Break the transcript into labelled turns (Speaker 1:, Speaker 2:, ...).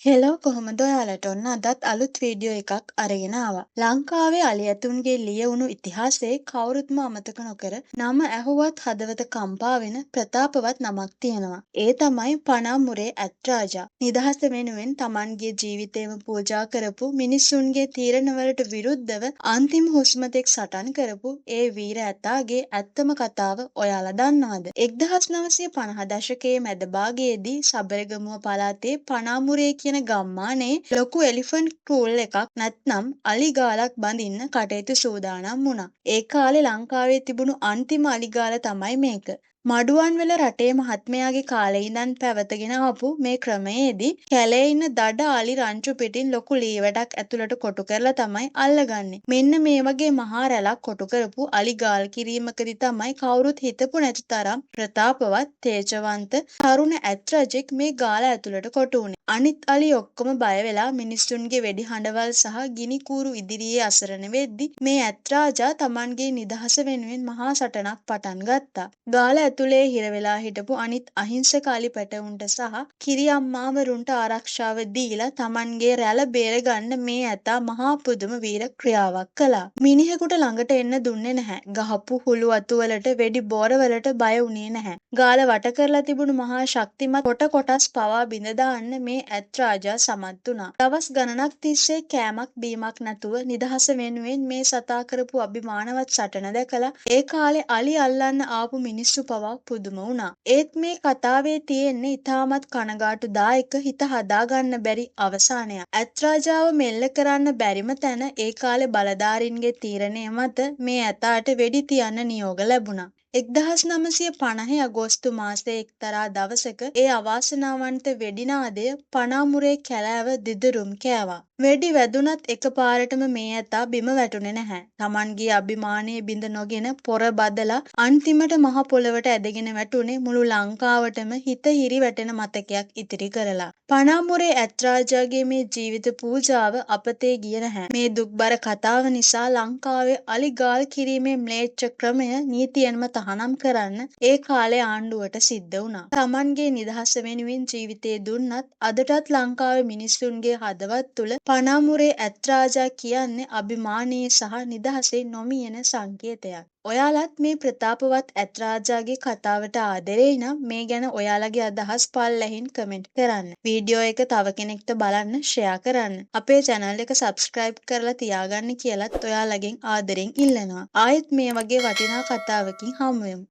Speaker 1: Hello කොහොමද ඔයාලට ඔන්න අදත් අලුත් වීඩියෝ එකක් අරගෙන ආවා. ලංකාවේ අලි ඇතුන්ගේ ලියවුණු ඉතිහාසයේ කවුරුත්ම අමතක නොකර නම ඇහුවත් හදවත කම්පා වෙන ප්‍රතාපවත් නමක් තියෙනවා. ඒ තමයි පණාමුරේ ඇත් රාජා. නිදහස වෙනුවෙන් Tamanගේ ජීවිතේම පූජා කරපු මිනිසුන්ගේ තීරණවලට විරුද්ධව අන්තිම හුස්ම තෙක් සටන් කරපු ඒ වීර ඇතාගේ ඇත්තම කතාව ඔයාලා දන්නවද? 1950 දශකයේ මැද භාගයේදී සබරගමුව පළාතේ පණාමුරේ කියන ගම්මානයේ ලොකු එලිෆන්ට් ටූල් එකක් නැත්නම් අලි ගාලක් බඳින්න කටයුතු සූදානම් වුණා. ඒ කාලේ ලංකාවේ තිබුණු අන්තිම අලි ගාල තමයි මේක. මඩුවන්වල රටේ මහත්මයාගේ කාලේ ඉඳන් පැවතගෙන ආපු මේ ක්‍රමයේදී කැලේ ඉන්න දඩ අලි රංචු පිටින් ලොකු ලී වැටක් ඇතුළට කොටු කරලා තමයි අල්ලගන්නේ. මෙන්න මේ වගේ මහා රැලක් කොටු කරපු අලි ගාල් කිරීමකදී තමයි කවුරුත් හිතපු නැති තරම් ප්‍රතාපවත්, තේජවන්ත, තරුණ ඇත් රජෙක් මේ ගාල ඇතුළට කොටු වුණේ. අනිත් අලි ඔක්කොම බය වෙලා මිනිස්සුන්ගේ වෙඩි හඬවල් සහ ගිනි කූරු ඉදිරියේ අසරණ වෙද්දි මේ ඇත් රාජා Tamanගේ නිදහස වෙනුවෙන් මහා සටනක් පටන් ගත්තා. ගාල ඇතුලේ හිර වෙලා හිටපු අනිත් අහිංසක අලි පැටවුන්ට සහ කිරි අම්මාවරුන්ට ආරක්ෂාව දීලා Tamanගේ රැළ බේරගන්න මේ ඇතා මහා පුදුම වීර ක්‍රියාවක් කළා. මිනිහෙකුට ළඟට එන්න දුන්නේ නැහැ. ගහපු හුළු අතු වලට වෙඩි බෝර වලට බය වුණේ නැහැ. ගාල වට කරලා තිබුණු මහා ශක්තිමත් කොටස් පවා බිඳ දාන්න මේ ඇත් රාජා සමත් වුණා. දවස් ගණනක් තිස්සේ කෑමක් බීමක් නැතුව නිදහස වෙනුවෙන් මේ සතා කරපු අභිමානවත් සටන දැකලා ඒ කාලේ අලි අල්ලන්න ආපු මිනිස්සු පවා පුදුම වුණා. ඒත් මේ කතාවේ තියෙන්නේ ඉතාමත් කනගාටුදායක හිත හදාගන්න බැරි අවසානයක්. ඇත් රාජාව මෙල්ල කරන්න බැරිම තැන ඒ කාලේ බලධාරීන්ගේ තීරණය මත මේ ඇතාට වෙඩි තියන්න නියෝග ලැබුණා. 1950 අගෝස්තු මාසයේ එක්තරා දවසක ඒ අවාසනාවන්ත වෙඩි නාදය පණාමුරේ කැලෑව දිදුරුම් කෑවා. වෙඩි වැදුනත් එකපාරටම මේ ඇතා බිම වැටුනේ නැහැ. Tamanගේ අභිමානය බිඳ නොගෙන පොර බදලා අන්තිමට මහ පොළවට ඇදගෙන වැටුනේ මුළු ලංකාවටම හිත හිරි වැටෙන මතකයක් ඉතිරි කරලා. පණාමුරේ ඇත් රාජාගේ මේ ජීවිත පූජාව අපතේ ගිය නැහැ. මේ දුක්බර කතාව නිසා ලංකාවේ අලි ගාල් කිරීමේ ම්ලේච්ඡ ක්‍රමය නීතියෙන්ම තහනම් කරන්න ඒ කාලේ ආණ්ඩුවට සිද්ධ වුණා. Tamanගේ නිදහස වෙනුවෙන් ජීවිතේ දුන්නත් අදටත් ලංකාවේ මිනිස්සුන්ගේ හදවත් තුළ පණාමුරේ ඇත් රාජා කියන්නේ අභිමානයේ සහ නිදහසේ නොමියෙන සංකේතයක්. ඔයාලත් මේ ප්‍රතාපවත් ඇත් රාජාගේ කතාවට ආදරෙයි නම් මේ ගැන ඔයාලගේ අදහස් පල්ලෙහින් කමෙන්ට් කරන්න. වීඩියෝ එක තව කෙනෙක්ට බලන්න ෂෙයා කරන්න. අපේ channel එක subscribe කරලා තියාගන්න කියලත් ඔයාලගෙන් ආදරෙන් ඉල්ලනවා. ආයෙත් මේ වගේ වටිනා කතාවකින් හමු වෙමු.